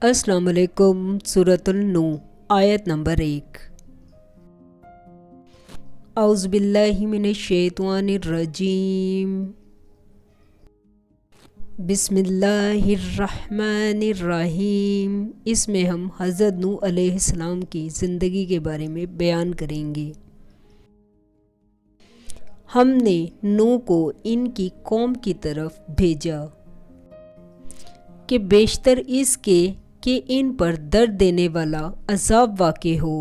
अस्सलाम वालेकुम। सूरतुल नू आयत नंबर 1। औज़ु बिल्लाहि मिनश शैतानिर रजीम। बिस्मिल्लाहिर रहमानिर रहीम। इसमें हम हज़रत नूह अलैहिस्सलाम की ज़िंदगी के बारे में बयान करेंगे। हमने नूह को इनकी कौम की तरफ भेजा कि बेशतर इसके कि इन पर दर्द देने वाला अज़ाब वाक़े हो।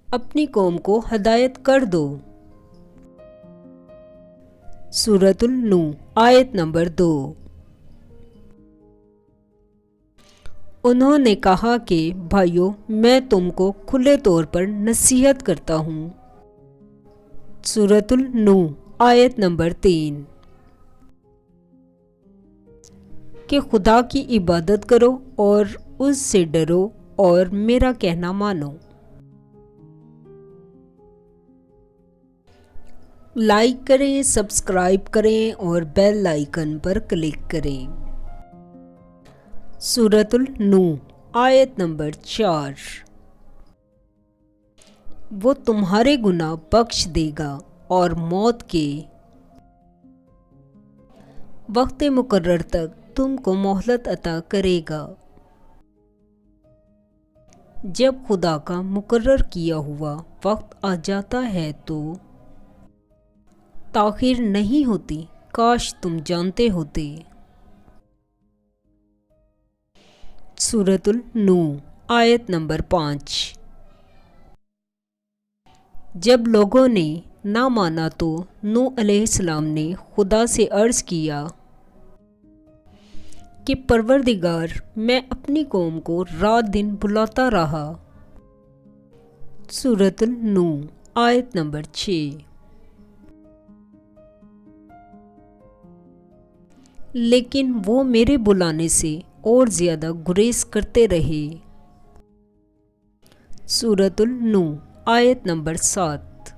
अपनी कौम को हदायत कर दो। सूरतुल नूह आयत नंबर 2। उन्होंने कहा कि भाइयों, मैं तुमको खुले तौर पर नसीहत करता हूँ। सूरतुल नूह आयत नंबर 3 कि खुदा की इबादत करो और उससे डरो और मेरा कहना मानो। लाइक करें, सब्सक्राइब करें और बेल आइकन पर क्लिक करें। सूरतुल नूह आयत नंबर 4। वो तुम्हारे गुनाह बख्श देगा और मौत के वक्त मुकर्रर तक तुमको मोहलत अता करेगा। जब खुदा का मुकर्रर किया हुआ वक्त आ जाता है तो ताख़ीर नहीं होती। काश तुम जानते होते। सूरतुल नूह आयत नंबर 5। जब लोगों ने ना माना तो नूह अलैहिस्सलाम ने खुदा से अर्ज़ किया कि परवरदिगार, मैं अपनी कौम को रात दिन बुलाता रहा। सूरतुल नूह आयत नंबर 6। लेकिन वो मेरे बुलाने से और ज़्यादा गुरेज करते रहे। सूरतुल नूह आयत नंबर 7।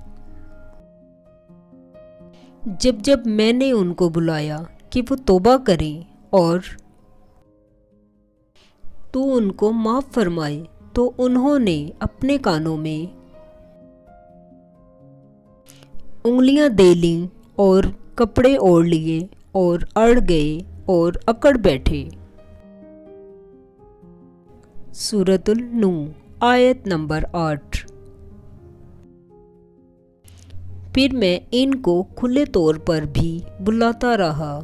जब जब मैंने उनको बुलाया कि वो तौबा करें और तू उनको माफ़ फरमाए, तो उन्होंने अपने कानों में उंगलियां दे लीं और कपड़े ओढ़ लिए और अड़ गए और अकड़ बैठे। सूरतुल नूह आयत नंबर 8। फिर मैं इनको खुले तौर पर भी बुलाता रहा।